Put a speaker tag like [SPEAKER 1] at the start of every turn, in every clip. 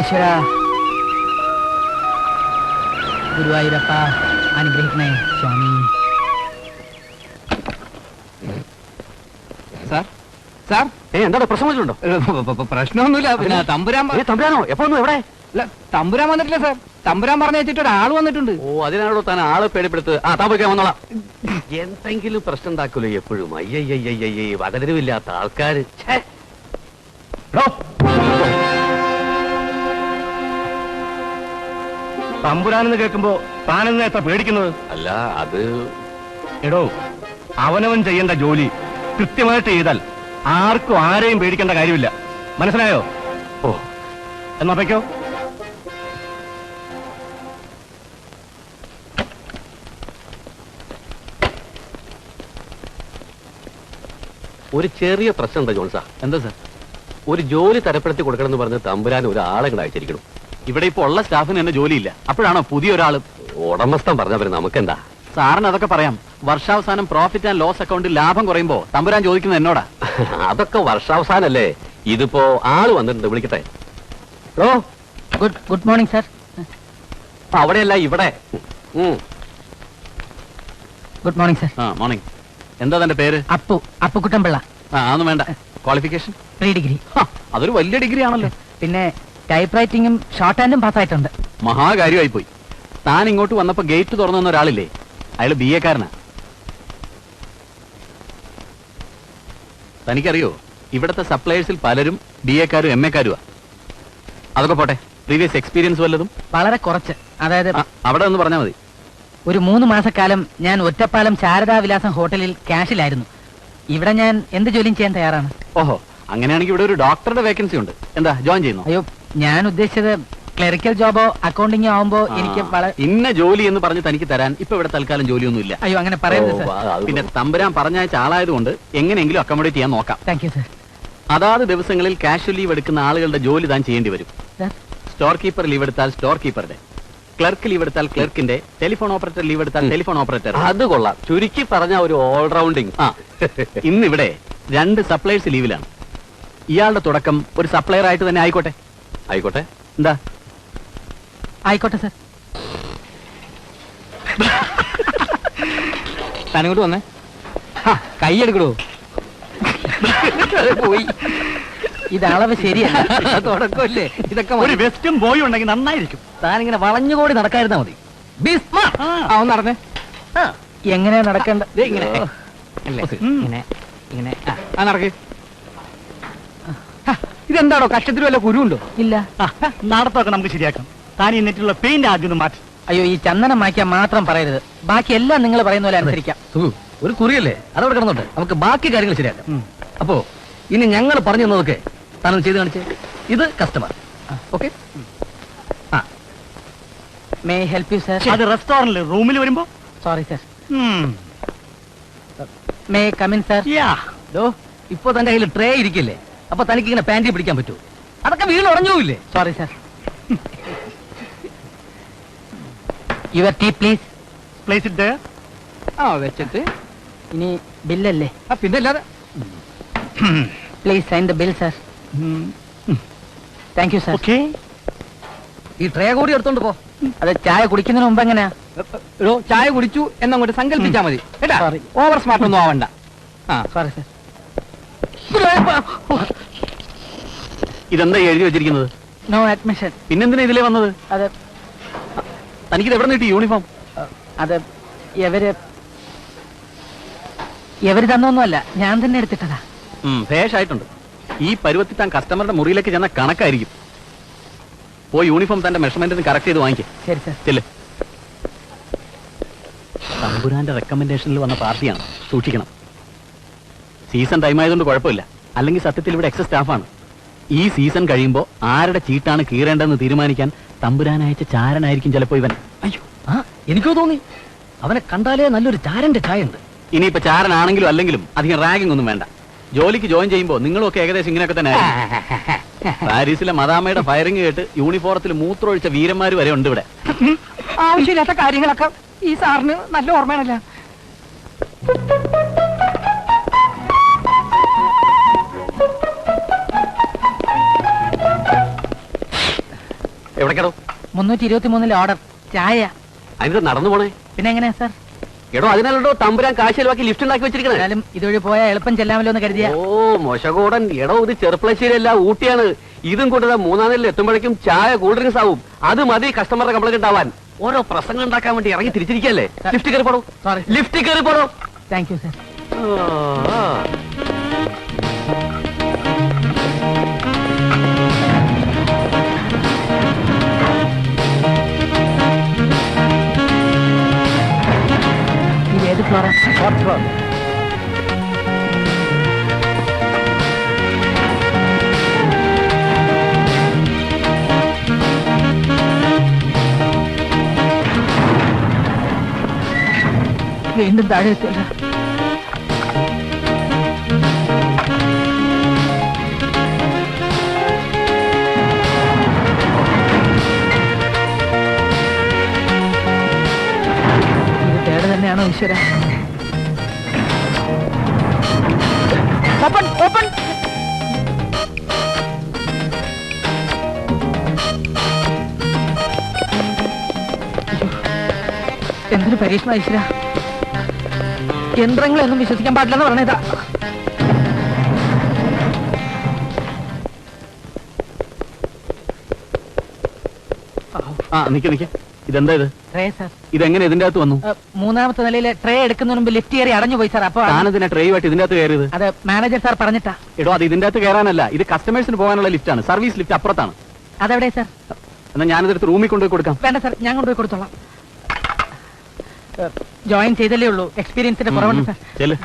[SPEAKER 1] ഈശ്വര, ഗുരുവായൂരപ്പ അനുഗ്രഹിക്കണേ സ്വാമി.
[SPEAKER 2] Sir sir,
[SPEAKER 3] എന്താണ് പ്രശ്നം വെച്ചിട്ടുണ്ടോ?
[SPEAKER 2] പ്രശ്നമൊന്നുമില്ല. പിന്നെ
[SPEAKER 3] തമ്പുരാനോ? എപ്പോ വന്നു? എവിടെ?
[SPEAKER 2] തമ്പുരാൻ വന്നിട്ടില്ല സാർ. തമ്പുരാൻ പറഞ്ഞു വെച്ചിട്ട് ഒരാൾ വന്നിട്ടുണ്ട്.
[SPEAKER 3] ഓ, അതിനാണോ താൻ ആളെ പേടിപ്പെടുത്ത്? താൻ പോയിക്കാൻ വന്നോളാം. എന്തെങ്കിലും പ്രശ്നം ഉണ്ടാക്കൂലോ എപ്പോഴും. അയ്യയ്യയ്യയ്യേ, വകതിരിവില്ലാത്ത ആൾക്കാര്.
[SPEAKER 4] തമ്പുരാനെന്ന് കേൾക്കുമ്പോ താനെന്ന് എത്ര പേടിക്കുന്നത്?
[SPEAKER 3] അല്ല, അത്
[SPEAKER 4] എടോ, അവനവൻ ചെയ്യേണ്ട ജോലി കൃത്യമായിട്ട് ചെയ്താൽ ആർക്കും ആരെയും പേടിക്കേണ്ട കാര്യമില്ല. മനസ്സിലായോ?
[SPEAKER 3] ഓ,
[SPEAKER 4] എന്നാ വയ്ക്കോ.
[SPEAKER 3] ഒരു ചെറിയ പ്രശ്നം എന്താ ജോൺസാ?
[SPEAKER 2] എന്താ സാർ?
[SPEAKER 3] ഒരു ജോലി തരപ്പെടുത്തി കൊടുക്കണമെന്ന് പറഞ്ഞ് തമ്പുരാൻ ഒരാളെ കൂടെ അയച്ചിരിക്കണം.
[SPEAKER 2] ഇവിടെ ഇപ്പൊ ഉള്ള സ്റ്റാഫിന് തന്നെ ജോലിയില്ല. അപ്പോഴാണോ പുതിയൊരാള്?
[SPEAKER 3] ഉടമസ്ഥൻ പറഞ്ഞവര് നമുക്കെന്താ?
[SPEAKER 2] സാറിന് അതൊക്കെ പറയാം. വർഷാവസാനം പ്രോഫിറ്റ് ആൻഡ് ലോസ് അക്കൗണ്ടിൽ ലാഭം കുറയുമ്പോ തമ്പുരാൻ ചോദിക്കുന്നത് എന്നോടാ.
[SPEAKER 3] അതൊക്കെ വർഷാവസാനല്ലേ. ഇതിപ്പോ ആള് വന്നിട്ടുണ്ട്, വിളിക്കട്ടെ. ഓ,
[SPEAKER 1] ഗുഡ് മോർണിംഗ് സാർ.
[SPEAKER 3] അവിടെയല്ല, ഇവിടെ.
[SPEAKER 1] Good morning sir.
[SPEAKER 2] മോർണിംഗ്. എന്താ തന്റെ പേര്?
[SPEAKER 1] അപ്പുക്കുട്ടൻപിള്ള.
[SPEAKER 2] അതൊന്നും വേണ്ട. ക്വാളിഫിക്കേഷൻ?
[SPEAKER 1] 3 ഡിഗ്രി.
[SPEAKER 2] അതൊരു വലിയ ഡിഗ്രി ആണല്ലോ.
[SPEAKER 1] പിന്നെ ടൈപ്പ് റൈറ്റിംഗും ഷോർട്ട് ഹാൻഡും പാസ്സായിട്ടുണ്ട്.
[SPEAKER 2] മഹാകാര്യമായി പോയി. താൻ ഇങ്ങോട്ട് വന്നപ്പോ ഗേറ്റ് തുറന്നു വന്ന ഒരാളില്ലേ, അയാള് BA കാരനാ. തനിക്കറിയോ, ഇവിടത്തെ സപ്ലയേഴ്സിൽ പലരും BA കാരും MA കാരുവാ. അതൊക്കെ പോട്ടെ, പ്രീവിയസ് എക്സ്പീരിയൻസ് വല്ലതും?
[SPEAKER 1] വളരെ കുറച്ച്. അതായത്
[SPEAKER 2] അവിടെ ഒന്ന് പറഞ്ഞാൽ മതി.
[SPEAKER 1] ഒരു 3 മാസക്കാലം ഞാൻ ഒറ്റപ്പാലം ശാരദാവിലാസം ഹോട്ടലിൽ ക്യാഷിലായിരുന്നു. ഇവിടെ ഞാൻ എന്ത് ജോലിയും ചെയ്യാൻ തയ്യാറാണ്.
[SPEAKER 2] ഓഹോ, അങ്ങനെയാണെങ്കിൽ ഇവിടെ ഒരു ഡോക്ടറുടെ വേക്കൻസി ഉണ്ട്. എന്താ, ജോയിൻ ചെയ്യുന്നു?
[SPEAKER 1] അയ്യോ, ഞാൻ ഉദ്ദേശിച്ചത് ക്ലറിക്കൽ ജോബോ അക്കൗണ്ടിങ്ങോ ആവുമ്പോ എനിക്ക്
[SPEAKER 2] ഇന്ന ജോലി എന്ന് പറഞ്ഞ് തനിക്ക് തരാൻ ഇപ്പൊ ഇവിടെ തൽക്കാലം ജോലിയൊന്നുമില്ല.
[SPEAKER 1] അയ്യോ, അങ്ങനെ പറയരുത് സാർ.
[SPEAKER 2] പിന്നെ തമ്പുരാൻ പറഞ്ഞയച്ച ആളായതുകൊണ്ട് എങ്ങനെയെങ്കിലും അക്കോമഡേറ്റ് ചെയ്യാൻ നോക്കാം.
[SPEAKER 1] Thank you sir.
[SPEAKER 2] അതാത് ദിവസങ്ങളിൽ കാഷ്വൽ ലീവ് എടുക്കുന്ന ആളുകളുടെ ജോലി താൻ ചെയ്യേണ്ടി വരും. സ്റ്റോർ കീപ്പർ ലീവ് എടുത്താൽ സ്റ്റോർ കീപ്പറുടെ, ക്ലർക്ക് ലീവ് എടുത്താൽ ക്ലർക്കിന്റെ, ടെലിഫോൺ ഓപ്പറേറ്റർ ലീവ് എടുത്താൽ ടെലിഫോൺ ഓപ്പറേറ്റർ.
[SPEAKER 3] അത് കൊള്ളാം. ചുരുക്കി പറഞ്ഞ ഒരു ഓൾറൗണ്ടിങ്.
[SPEAKER 2] ഇന്നിവിടെ 2 സപ്ലയേഴ്സ് ലീവിലാണ്. ഇയാളുടെ തുടക്കം ഒരു സപ്ലയർ ആയിട്ട് തന്നെ ആയിക്കോട്ടെ.
[SPEAKER 3] ആയിക്കോട്ടെ.
[SPEAKER 2] എന്താ?
[SPEAKER 1] ആയിക്കോട്ടെ സാർ.
[SPEAKER 2] തനങ്ങോട്ട് വന്നേ. കൈയെടുക്കടോ. പോയി.
[SPEAKER 1] ഇത് അളവ് ശരിയല്ല.
[SPEAKER 2] തുടക്കമല്ലേ ഇതൊക്കെ.
[SPEAKER 4] ഒരു വെസ്റ്റും ബോയും ഉണ്ടെങ്കിൽ നന്നായിരിക്കും.
[SPEAKER 2] താനിങ്ങനെ വളഞ്ഞുകൂടി നടക്കാതിരുന്നാ മതി. ഒന്ന് നടന്നേ.
[SPEAKER 1] എങ്ങനെയാ നടക്കേണ്ട?
[SPEAKER 2] ഇങ്ങനെ ഇങ്ങനെ ഇങ്ങനെ നടക്ക്. ഇതെന്താണോ, കക്ഷത്തിൽ വല്ല കുരുണ്ടോ?
[SPEAKER 1] ഇല്ല.
[SPEAKER 4] നടത്തൊക്കെ നമുക്ക് ശരിയാക്കാം. താൻ ഈ നെറ്റിലുള്ള പെയിന്റ് ആദ്യം ഒന്ന് മാറ്റി.
[SPEAKER 1] അയ്യോ, ഈ ചന്ദനം മായ്ക്കാൻ മാത്രം പറയരുത്. ബാക്കി എല്ലാം നിങ്ങൾ പറയുന്ന പോലെ അനുസരിക്കാം.
[SPEAKER 5] ഒരു കുറിയല്ലേ, അതവിടെ കിടന്നോട്ടെ. നമുക്ക് ബാക്കി കാര്യങ്ങൾ ശരിയാക്കാം. അപ്പോ ഇനി ഞങ്ങൾ പറഞ്ഞു തന്നതൊക്കെ താനും ചെയ്ത് കാണിച്ചേ. ഇത് customer. Okay.
[SPEAKER 1] May help you sir?
[SPEAKER 4] അത് റെസ്റ്റോറന്റിൽ റൂമിൽ വരുമ്പോ.
[SPEAKER 1] Sorry sir. May come in sir?
[SPEAKER 5] ഇപ്പൊ തന്റെ കയ്യിൽ ട്രേ ഇരിക്കില്ലേ, അപ്പൊ തനിക്ക് ഇങ്ങനെ പാൻറ്റി പിടിക്കാൻ പറ്റുമോ? അതൊക്കെ വീട് ഉടഞ്ഞു പോയില്ലേ?
[SPEAKER 1] Sorry sir. Your tea please.
[SPEAKER 4] Place it there.
[SPEAKER 2] വെച്ചിട്ട്
[SPEAKER 1] ഇനി ബില്ലല്ലേ?
[SPEAKER 2] പിന്നെ അല്ലാതെ.
[SPEAKER 1] Please sign the bill sir. Thank you sir.
[SPEAKER 4] Okay.
[SPEAKER 5] ഈ ട്രേ കൂടി എടുത്തോണ്ട് പോ.
[SPEAKER 1] അത് ചായ കുടിക്കുന്നതിന് മുമ്പ് എങ്ങനെയാ?
[SPEAKER 2] ചായ കുടിച്ചു എന്നങ്ങോട്ട് സങ്കല്പിച്ചാ മതി കേട്ടാ.
[SPEAKER 1] Sorry.
[SPEAKER 2] ഓവർ സ്മാർട്ട് ഒന്നും ആവണ്ട.
[SPEAKER 1] Sorry sir.
[SPEAKER 2] ഇതെന്താ എഴുതി വെച്ചിരിക്കുന്നത്?
[SPEAKER 1] No admission.
[SPEAKER 2] പിന്നെന്തിനാ ഇതിലേ വന്നത്?
[SPEAKER 1] അത്
[SPEAKER 2] തനിക്കിത് എവിടെ നിന്ന് കിട്ടി യൂണിഫോം?
[SPEAKER 1] അത് എവര് തന്നൊന്നുമല്ല, ഞാൻ തന്നെ എടുത്തിട്ടതാ.
[SPEAKER 2] ഭേഷായിട്ടുണ്ട്. ഈ പരുവത്തിൽ താൻ കസ്റ്റമറുടെ മുറിയിലേക്ക് ചെന്ന കണക്കായിരിക്കും. പോയി യൂണിഫോം തന്റെ മെഷർമെന്റിന് കറക്റ്റ് ചെയ്ത് വാങ്ങിക്കും.
[SPEAKER 1] ശരി സർ.
[SPEAKER 2] ചെല്ല്. തമ്പുരാന്റെ റെക്കമെൻഡേഷനിൽ വന്ന പാർട്ടിയാണ്, സൂക്ഷിക്കണം. സീസൺ ടൈം ആയതുകൊണ്ട് കുഴപ്പമില്ല. അല്ലെങ്കിൽ സത്യത്തിൽ ഇവിടെ എക്സസ് സ്റ്റാഫാണ്. ഈ സീസൺ കഴിയുമ്പോൾ ആരുടെ ചീട്ടാണ് കീറേണ്ടതെന്ന് തീരുമാനിക്കാൻ തമ്പുരാൻ അയച്ച ചാരനായിരിക്കും ചിലപ്പോ ഇവൻ.
[SPEAKER 5] അയ്യോ, എനിക്കോ തോന്നി. അവനെ കണ്ടാലേ നല്ലൊരു ചാരന്റെ ചായ ഉണ്ട്.
[SPEAKER 2] ഇനിയിപ്പോ ചാരനാണെങ്കിലും അല്ലെങ്കിലും അധികം റാഗിംഗ് ഒന്നും വേണ്ട. ജോലിക്ക് ജോയിൻ ചെയ്യുമ്പോൾ നിങ്ങളൊക്കെ ഏകദേശം ഇങ്ങനെയൊക്കെ തന്നെ ആയിരിക്കും. പാരീസിലെ മദാമയുടെ ഫയറിംഗ് കേട്ട് യൂണിഫോറത്തിൽ മൂത്രമൊഴിച്ച വീരന്മാര് വരെ ഉണ്ട് ഇവിടെ.
[SPEAKER 1] ആവശ്യമില്ലാത്ത കാര്യങ്ങളൊക്കെ ഈ സാറിന് നല്ല ഓർമ്മയാണല്ലോ.
[SPEAKER 3] അടയ്ക്കടോ.
[SPEAKER 1] 323 ഓർഡർ ചായ.
[SPEAKER 3] അതിന് നടന്നു പോണേ.
[SPEAKER 1] പിന്നെ എങ്ങനെയാ സാർ?
[SPEAKER 3] എടോ അതിനാലോ തമ്പുരാൻ കാശിലവാക്കി ലിഫ്റ്റ് ഉണ്ടാക്കി വെച്ചിരിക്കണേ.
[SPEAKER 1] എന്നാലും ഇതുവഴി പോയാൽ എളുപ്പം ചെല്ലാമല്ലോ എന്ന് കരുതിയ.
[SPEAKER 3] ഓ മോശകൂടൻ. എടോ ഇത് ചെറുപ്പളശ്ശേരിയല്ല, ഊട്ടിയാണ്. ഇതും കൊണ്ട് 3-ാം നിലയിൽ എത്തുമ്പോഴേക്കും ചായ കൂൾ ഡ്രിങ്ക്സ് ആവും. അത് മതി കസ്റ്റമറുടെ കംപ്ലൈന്റ് ഉണ്ടാവാൻ. ഓരോ പ്രസംഗം ഉണ്ടാക്കാൻ വേണ്ടി ഇറങ്ങി തിരിച്ചിരിക്കല്ലേ. ലിഫ്റ്റ് കയറി പോടോ.
[SPEAKER 1] സോറി.
[SPEAKER 3] ലിഫ്റ്റ് കയറി പോടോ.
[SPEAKER 1] Thank you sir. ഇത് ഏത് ഫ്ലോറാ?
[SPEAKER 5] Fourth floor.
[SPEAKER 1] വീണ്ടും താഴെ എത്തില്ല. ഇത് തേട് തന്നെയാണോ ഈശ്വര? Open open. എന്തൊരു പരീക്ഷണ ഈശ്വര. യന്ത്രങ്ങളൊന്നും വിശ്വസിക്കാൻ പാടില്ലെന്ന് പറഞ്ഞതാ.
[SPEAKER 2] ആ നിക്ക് നിക്ക്, ഇതെന്താ ഇത്?
[SPEAKER 1] Tray sir.
[SPEAKER 2] ഇതെങ്ങനെ ഇതിന്റെ അകത്ത് വന്നു?
[SPEAKER 1] 3-ാമത്തെ നിലയിലെ ട്രേ എടുക്കുന്നതിന് മുമ്പ് ലിഫ്റ്റ് കയറി അടഞ്ഞു പോയി സാർ. അപ്പൊ
[SPEAKER 2] താനെന്തിനാ ട്രെയുമായിട്ട് ഇതിന്റെ അകത്ത് കയറിയത്?
[SPEAKER 1] അത് മാനേജർ സാർ പറഞ്ഞിട്ടാ.
[SPEAKER 2] എടോ അത് ഇതിന്റെ അകത്ത് കയറാനല്ല, ഇത് കസ്റ്റമേഴ്സിന് പോകാനുള്ള ലിഫ്റ്റാണ്. സർവീസ് ലിഫ്റ്റ് അപ്പുറത്താണ്.
[SPEAKER 1] അതെവിടെ സാർ?
[SPEAKER 2] എന്നാ ഞാനിതെടുത്ത് റൂമിൽ കൊണ്ടുപോയി കൊടുക്കാം.
[SPEAKER 1] വേണ്ട സാർ, ഞാൻ കൊണ്ടുപോയി കൊടുത്തോളാം. ജോയിൻ ചെയ്തല്ലേ ഉള്ളൂ, എക്സ്പീരിയൻസിന്റെ കുറവുണ്ട് സാർ.
[SPEAKER 2] ചെല്ല്.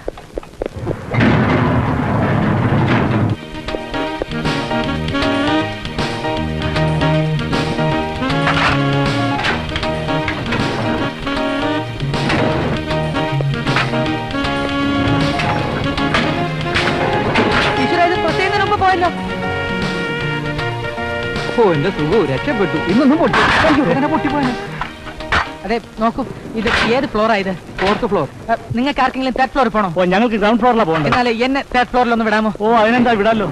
[SPEAKER 1] ഈശ്വര, ഇത് പ്രത്യേകം മുമ്പ് പോയല്ലോ.
[SPEAKER 5] ഓ എന്റെ സുഖവും രക്ഷപ്പെട്ടു. ഇന്നൊന്നും പൊട്ടി. എങ്ങനെ പൊട്ടിപ്പോയ?
[SPEAKER 1] അതെ നോക്കൂ, ഇത് ഏത് ഫ്ലോറാ ഇത്?
[SPEAKER 5] Fourth floor.
[SPEAKER 1] നിങ്ങൾക്ക് ആർക്കെങ്കിലും തേർഡ് ഫ്ലോറിൽ പോകണോ?
[SPEAKER 4] ഓ ഞങ്ങൾക്ക് ഗ്രൗണ്ട് ഫ്ലോറിലാണ് പോകേണ്ടത്.
[SPEAKER 1] എന്നാലേ എന്നെ തേർഡ് ഫ്ലോറിൽ ഒന്ന് വിടാമോ?
[SPEAKER 4] ഓ അതിനെന്താ വിടാലോ.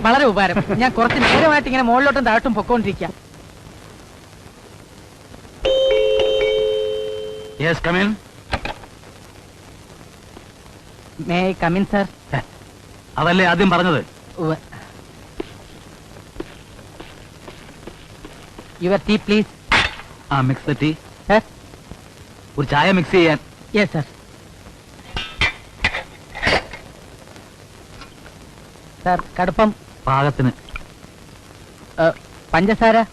[SPEAKER 1] വളരെ ഉപകാരം. ഞാൻ കുറച്ച് നേരമായിട്ട് ഇങ്ങനെ മുകളിലോട്ടും താഴോട്ടും പൊക്കോണ്ടിരിക്കാം.
[SPEAKER 2] Yes come in.
[SPEAKER 1] May I come in sir?
[SPEAKER 2] അതല്ലേ ആദ്യം പറഞ്ഞത്.
[SPEAKER 1] Your tea please.
[SPEAKER 2] ആ മിക്സ് ദ ടീ.
[SPEAKER 1] സർ?
[SPEAKER 2] ഒരു ചായ മിക്സ് ചെയ്യാൻ.
[SPEAKER 1] Yes sir. സാർ കടുപ്പം
[SPEAKER 2] പാകത്തിന്.
[SPEAKER 1] പഞ്ചസാര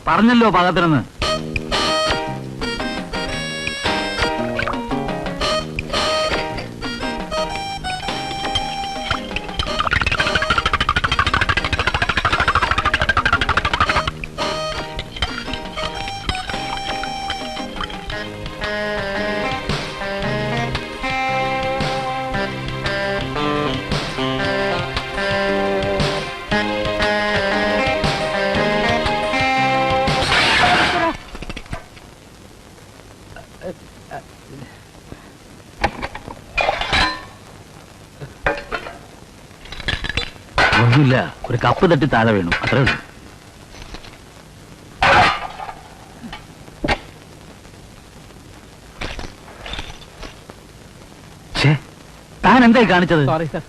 [SPEAKER 2] പറഞ്ഞല്ലോ പാകത്തിനെന്ന്. ഒന്നുമില്ല, ഒരു കപ്പ് തട്ടി താഴെ വീണു, അത്രേ ഉള്ളൂ. താൻ എന്തായി കാണിച്ചത്?
[SPEAKER 1] Sorry sir,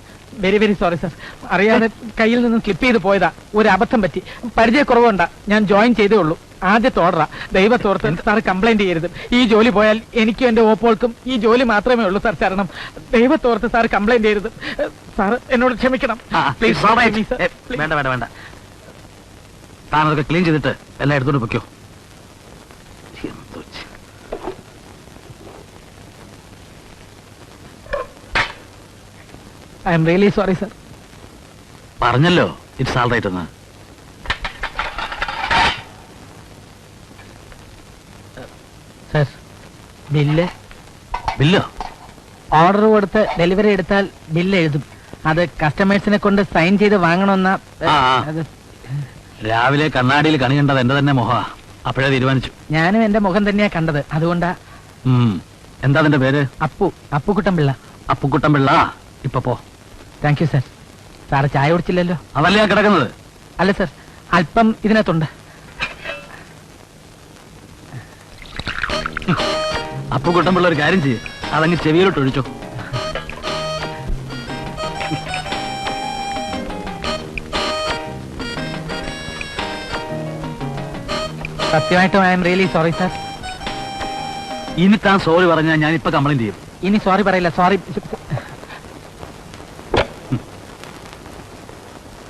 [SPEAKER 1] very very sorry sir. അറിയാതെ കയ്യിൽ നിന്നും സ്ലിപ്പ് ചെയ്ത് പോയതാ. ഒരു അബദ്ധം പറ്റി. പരിചയക്കുറവുണ്ടാ. ഞാൻ ജോയിൻ ചെയ്തേ ഉള്ളൂ. ആദ്യത്തെ ഓർഡറാ. ദൈവത്തോർത്ത് സാർ കംപ്ലൈന്റ് ചെയ്യരുത്. ഈ ജോലി പോയാൽ എനിക്കും എന്റെ ഓപ്പോൾക്കും ഈ ജോലി മാത്രമേ ഉള്ളൂ സാർ. ശരണം, ദൈവത്തോർത്ത് സാർ കംപ്ലൈന്റ് ചെയ്യരുത് സാർ. എന്നോട് ക്ഷമിക്കണം പ്ലീസ്.
[SPEAKER 2] വേണ്ട വേണ്ട വേണ്ട, താൻ അതൊക്കെ ക്ലീൻ ചെയ്തിട്ട് എല്ലാം എടുത്തോണ്ട് പൊയ്ക്കോ.
[SPEAKER 1] I am really sorry sir.
[SPEAKER 2] പറഞ്ഞല്ലോ ഇറ്റ്സ് ആൾ റൈറ്റ് എന്ന്.
[SPEAKER 1] Sir bill.
[SPEAKER 2] ബില്ലോ?
[SPEAKER 1] ഓർഡർ കൊടുത്ത് ഡെലിവറി എടുത്താൽ ബില്ല് എഴുതും. അത് കസ്റ്റമേഴ്സിനെ കൊണ്ട് സൈൻ ചെയ്ത് വാങ്ങണമെന്ന.
[SPEAKER 2] രാവിലെ കണ്ണാടിയിൽ കണി കണ്ടത് എന്റെ തന്നെ മുഖ. അപ്പോഴേ തീരുമാനിച്ചു.
[SPEAKER 1] ഞാനും എന്റെ മുഖം തന്നെയാ കണ്ടത്. അതുകൊണ്ടാ.
[SPEAKER 2] എന്താ നിന്റെ പേര്?
[SPEAKER 1] അപ്പുക്കുട്ടൻപിള്ള.
[SPEAKER 2] അപ്പുക്കുട്ടൻപിള്ള. ഇപ്പൊ പോ.
[SPEAKER 1] Thank you sir. സാറ് ചായ കുടിച്ചില്ലല്ലോ?
[SPEAKER 2] അതല്ലേ ഞാൻ കിടക്കുന്നത്.
[SPEAKER 1] അല്ല സർ, അല്പം ഇതിനകത്തുണ്ട്.
[SPEAKER 5] അപ്പൊ കുട്ടമ്പിള്ള ഒരു കാര്യം ചെയ്യേ, അതങ്ങ് ചെവിയിലോട്ട് ഒഴിച്ചോ.
[SPEAKER 1] സത്യമായിട്ടും I am really sorry sir.
[SPEAKER 5] ഇനി താൻ സോറി പറഞ്ഞാൽ ഞാൻ ഇപ്പൊ കംപ്ലൈന്റ് ചെയ്യും.
[SPEAKER 1] ഇനി സോറി പറയില്ല, സോറി